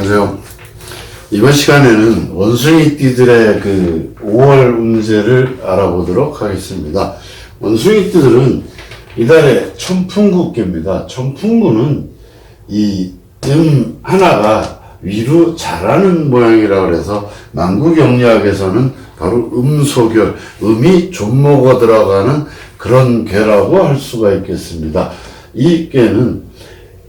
안녕하세요. 이번 시간에는 원숭이띠들의 그 5월 운세를 알아보도록 하겠습니다. 원숭이띠들은 이달의 천풍구께입니다. 천풍구는 이 하나가 위로 자라는 모양이라 그래서 만구경리학에서는 바로 음소결, 음이 존목어 들어가는 그런 괴라고 할 수가 있겠습니다. 이 괴는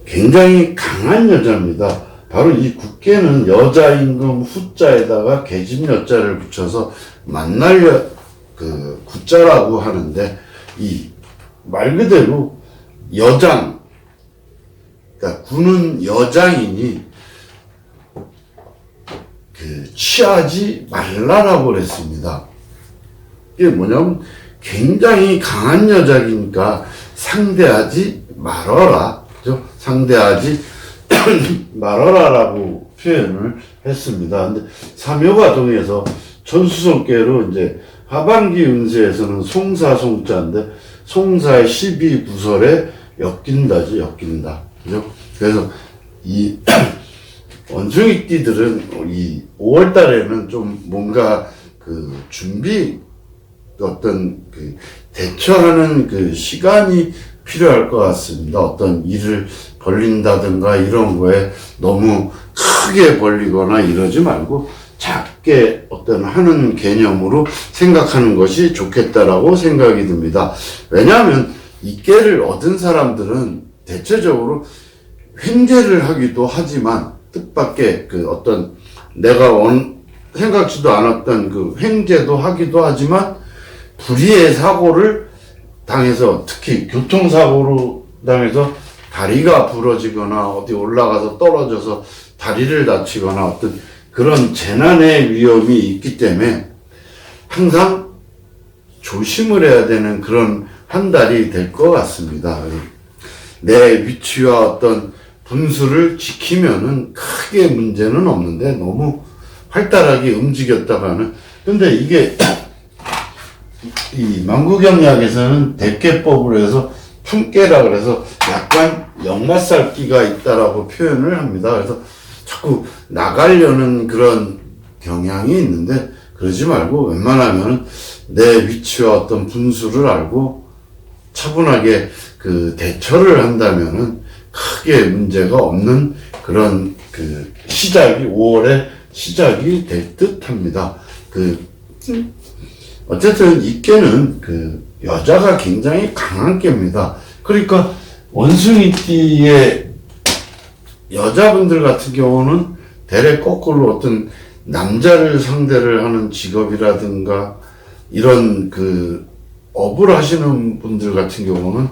굉장히 강한 여자입니다. 바로 이 국괴는 여자 임금 후자에다가 계집 여자를 붙여서 만날 구자라고 하는데, 이 말 그대로 여장, 그러니까 구는 여장이니 취하지 말라라고 그랬습니다. 이게 뭐냐면 굉장히 강한 여자이니까 상대하지 말어라, 그죠? 상대하지 말어라라고 표현을 했습니다. 근데 삼효과동에서 천수성계로 이제 하반기 운세에서는 송사송자인데, 송사의 12구설에 엮인다지, 엮인다. 그죠? 그래서 이 원숭이띠들은 이 5월 달에는 좀 뭔가 준비, 어떤 대처하는 시간이 필요할 것 같습니다. 어떤 일을 벌린다든가 이런 거에 너무 크게 벌리거나 이러지 말고 작게 어떤 하는 개념으로 생각하는 것이 좋겠다라고 생각이 듭니다. 왜냐하면 이 깨를 얻은 사람들은 대체적으로 횡재를 하기도 하지만, 뜻밖의 어떤 내가 생각지도 않았던 횡재도 하기도 하지만, 불의의 사고를 당해서, 특히 교통사고로 당해서 다리가 부러지거나 어디 올라가서 떨어져서 다리를 다치거나 어떤 그런 재난의 위험이 있기 때문에 항상 조심을 해야 되는 그런 한 달이 될 것 같습니다. 내 위치와 어떤 분수를 지키면은 크게 문제는 없는데, 너무 활달하게 움직였다가는, 근데 이게 이 만구경리학에서는 대깨법으로 해서 품깨라 그래서 약간 역마살기가 있다라고 표현을 합니다. 그래서 자꾸 나가려는 그런 경향이 있는데, 그러지 말고 웬만하면 내 위치와 어떤 분수를 알고 차분하게 대처를 한다면은 크게 문제가 없는 그런 시작이, 5월의 시작이 될 듯 합니다. 어쨌든 이 깨는 여자가 굉장히 강한 깨입니다. 그러니까 원숭이띠의 여자분들 같은 경우는 대략 거꾸로 어떤 남자를 상대를 하는 직업이라든가 이런 업을 하시는 분들 같은 경우는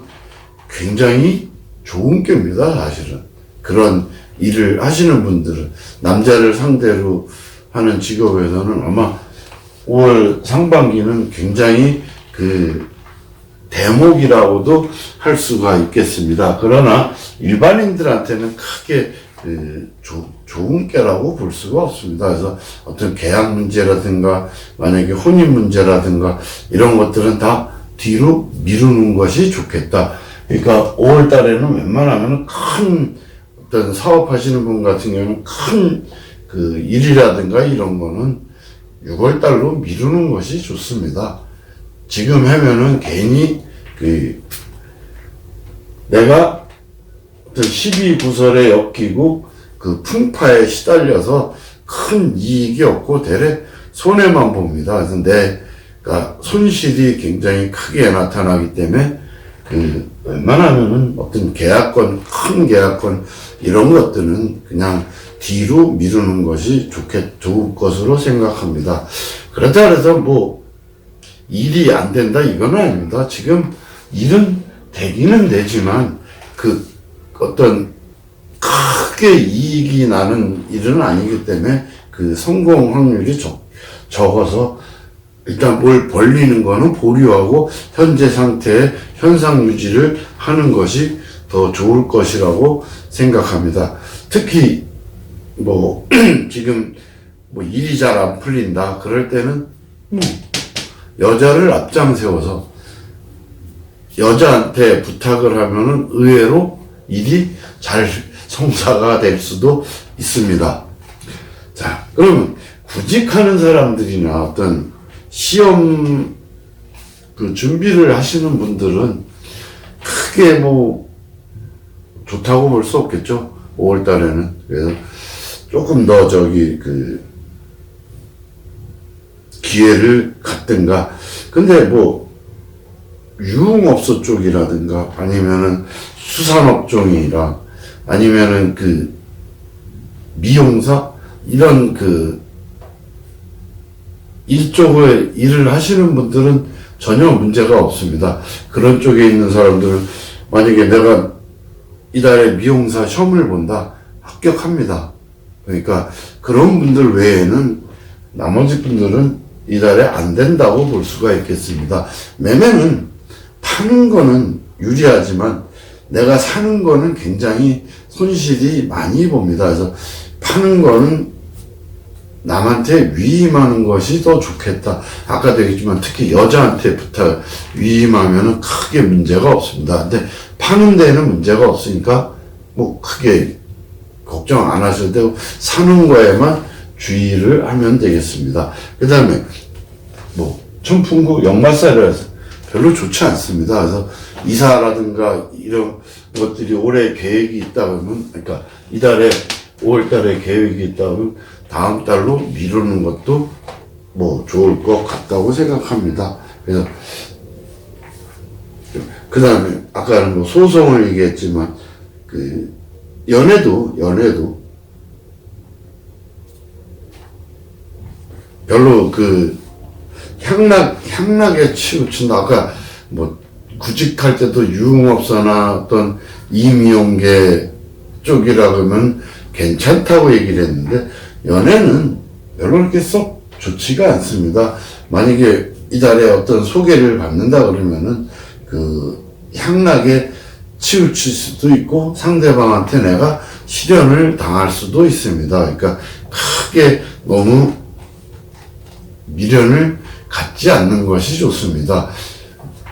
굉장히 좋은 꾀입니다, 사실은. 그런 일을 하시는 분들은, 남자를 상대로 하는 직업에서는 아마 5월 상반기는 굉장히 대목이라고도 할 수가 있겠습니다. 그러나 일반인들한테는 크게 좋은 꾀라고 볼 수가 없습니다. 그래서 어떤 계약 문제라든가 만약에 혼인 문제라든가 이런 것들은 다 뒤로 미루는 것이 좋겠다. 그러니까 5월 달에는 웬만하면 큰 어떤 사업하시는 분 같은 경우는 큰 일이라든가 이런 거는 6월 달로 미루는 것이 좋습니다. 지금 하면은 괜히 내가 12구설에 엮이고 풍파에 시달려서 큰 이익이 없고 대래 손해만 봅니다. 그래서 내가 손실이 굉장히 크게 나타나기 때문에 웬만하면은 어떤 계약권, 큰 계약권 이런 것들은 그냥 뒤로 미루는 것이 좋을 것으로 생각합니다. 그렇다 해서 일이 안 된다 이건 아닙니다. 지금 일은 되기는 되지만 어떤 크게 이익이 나는 일은 아니기 때문에 성공 확률이 적어서 일단 뭘 벌리는 거는 보류하고 현재 상태의 현상 유지를 하는 것이 더 좋을 것이라고 생각합니다. 특히 지금 일이 잘 안 풀린다 그럴 때는 여자를 앞장 세워서 여자한테 부탁을 하면은 의외로 일이 잘 성사가 될 수도 있습니다. 그러면 구직하는 사람들이나 어떤 시험 그 준비를 하시는 분들은 크게 뭐 좋다고 볼 수 없겠죠. 5월 달에는. 그래서 조금 더 그 기회를 갖든가. 근데 뭐 유흥업소 쪽이라든가 아니면은 수산업종이라 아니면은 그 미용사 이런 그 이쪽을 일을 하시는 분들은 전혀 문제가 없습니다. 그런 쪽에 있는 사람들은 만약에 내가 이달에 미용사 시험을 본다 합격합니다. 그러니까 그런 분들 외에는 나머지 분들은 이달에 안 된다고 볼 수가 있겠습니다. 매매는 파는 거는 유리하지만 내가 사는 거는 굉장히 손실이 많이 봅니다. 그래서 파는 거는 남한테 위임하는 것이 더 좋겠다. 아까도 얘기했지만 특히 여자한테 부탁 위임하면은 크게 문제가 없습니다. 근데 파는 데는 문제가 없으니까 뭐 크게 걱정 안 하셔도 되고 사는 거에만 주의를 하면 되겠습니다. 그 다음에 뭐 천풍구 역마살이라 해서 별로 좋지 않습니다. 그래서 이사라든가 이런 것들이 올해 계획이 있다 그러면 그러니까 이달에 5월 달에 계획이 있다 그러면 다음 달로 미루는 것도 뭐 좋을 것 같다고 생각합니다. 그래서 그 다음에 아까는 뭐 소송을 얘기했지만 그 연애도 별로 그 향락에 치우친다. 아까 뭐 구직할 때도 유흥업소나 어떤 임용계 쪽이라 그러면 괜찮다고 얘기를 했는데 연애는 별로 그렇게 썩 좋지가 않습니다. 만약에 이달에 어떤 소개를 받는다 그러면은 그 향락에 치우칠 수도 있고 상대방한테 내가 실현을 당할 수도 있습니다. 그러니까 크게 너무 미련을 갖지 않는 것이 좋습니다.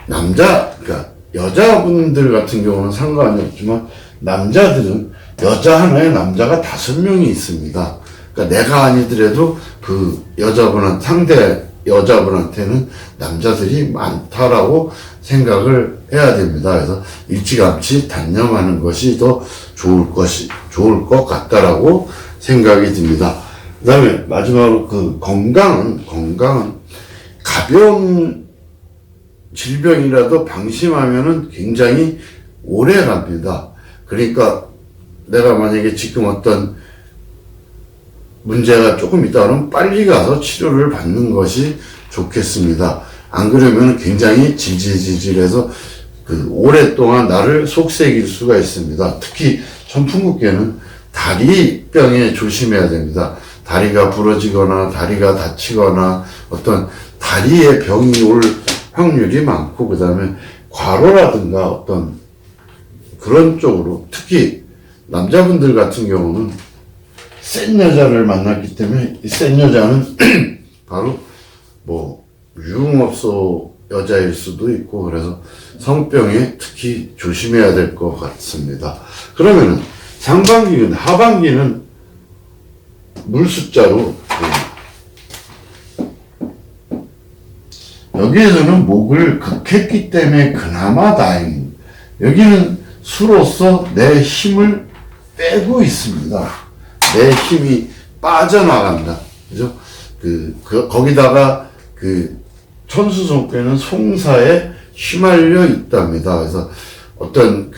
그러니까 여자분들 같은 경우는 상관이 없지만 남자들은 여자 하나에 남자가 5명이 있습니다. 그러니까 내가 아니더라도 그 상대 여자분한테는 남자들이 많다라고 생각을 해야 됩니다. 그래서 일찌감치 단념하는 것이 더 좋을 것 같다라고 생각이 듭니다. 그 다음에 마지막으로 그 건강은 가벼운 질병이라도 방심하면은 굉장히 오래 갑니다. 그러니까 내가 만약에 지금 어떤 문제가 조금 있다 그러면 빨리 가서 치료를 받는 것이 좋겠습니다. 안 그러면 굉장히 질질질질해서 그 오랫동안 나를 속삭일 수가 있습니다. 특히 천풍국계는 다리병에 조심해야 됩니다. 다리가 부러지거나 다리가 다치거나 어떤 다리에 병이 올 확률이 많고 그 다음에 과로라든가 어떤 그런 쪽으로 특히 남자분들 같은 경우는 센 여자를 만났기 때문에 이 센 여자는 바로 뭐 유흥업소 여자일 수도 있고 그래서 성병에 특히 조심해야 될 것 같습니다. 그러면은 하반기는 물 숫자로 여기에서는 목을 극했기 때문에 그나마 다행입니다. 여기는 수로서 내 힘을 빼고 있습니다. 내 힘이 빠져나간다. 그죠? 거기다가 천수성께는 송사에 휘말려 있답니다. 그래서 어떤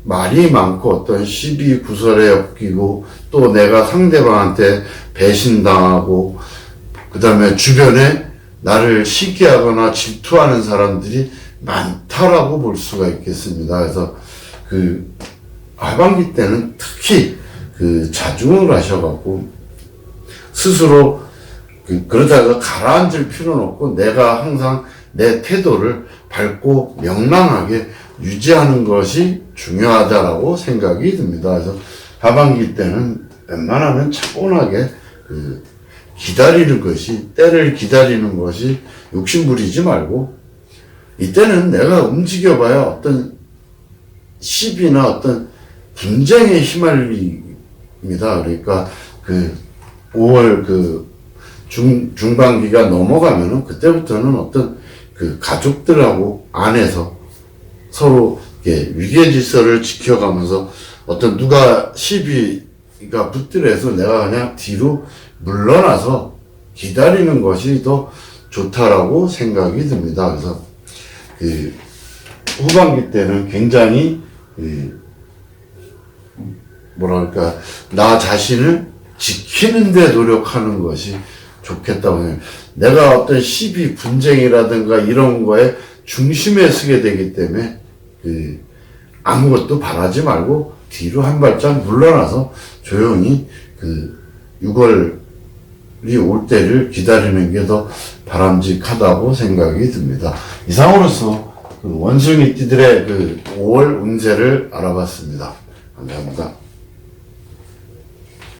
말이 많고 어떤 시비 구설에 엮이고 또 내가 상대방한테 배신당하고 그 다음에 주변에 나를 시기하거나 질투하는 사람들이 많다라고 볼 수가 있겠습니다. 그래서 하반기 때는 특히 자중을 하셔갖고 스스로 그러다가 가라앉을 필요는 없고 내가 항상 내 태도를 밝고 명랑하게 유지하는 것이 중요하다라고 생각이 듭니다. 그래서 하반기 때는 웬만하면 차분하게 기다리는 것이 때를 기다리는 것이 욕심부리지 말고 이때는 내가 움직여봐야 어떤 시비나 어떤 분쟁에 휘말립니다. 그러니까 5월 그 중반기가 넘어가면은 그때부터는 어떤 그 가족들하고 안에서 서로 위계 질서를 지켜가면서 어떤 누가 시비가 붙더라도 내가 그냥 뒤로 물러나서 기다리는 것이 더 좋다라고 생각이 듭니다. 그래서 그 후반기 때는 굉장히 뭐랄까 나 자신을 지키는 데 노력하는 것이 좋겠다고 생각해요. 내가 어떤 시비 분쟁이라든가 이런 거에 중심에 서게 되기 때문에 아무것도 바라지 말고 뒤로 한 발짝 물러나서 조용히 6월이 올 때를 기다리는 게 더 바람직하다고 생각이 듭니다. 이상으로서 원숭이띠들의 5월 운세를 알아봤습니다. 감사합니다.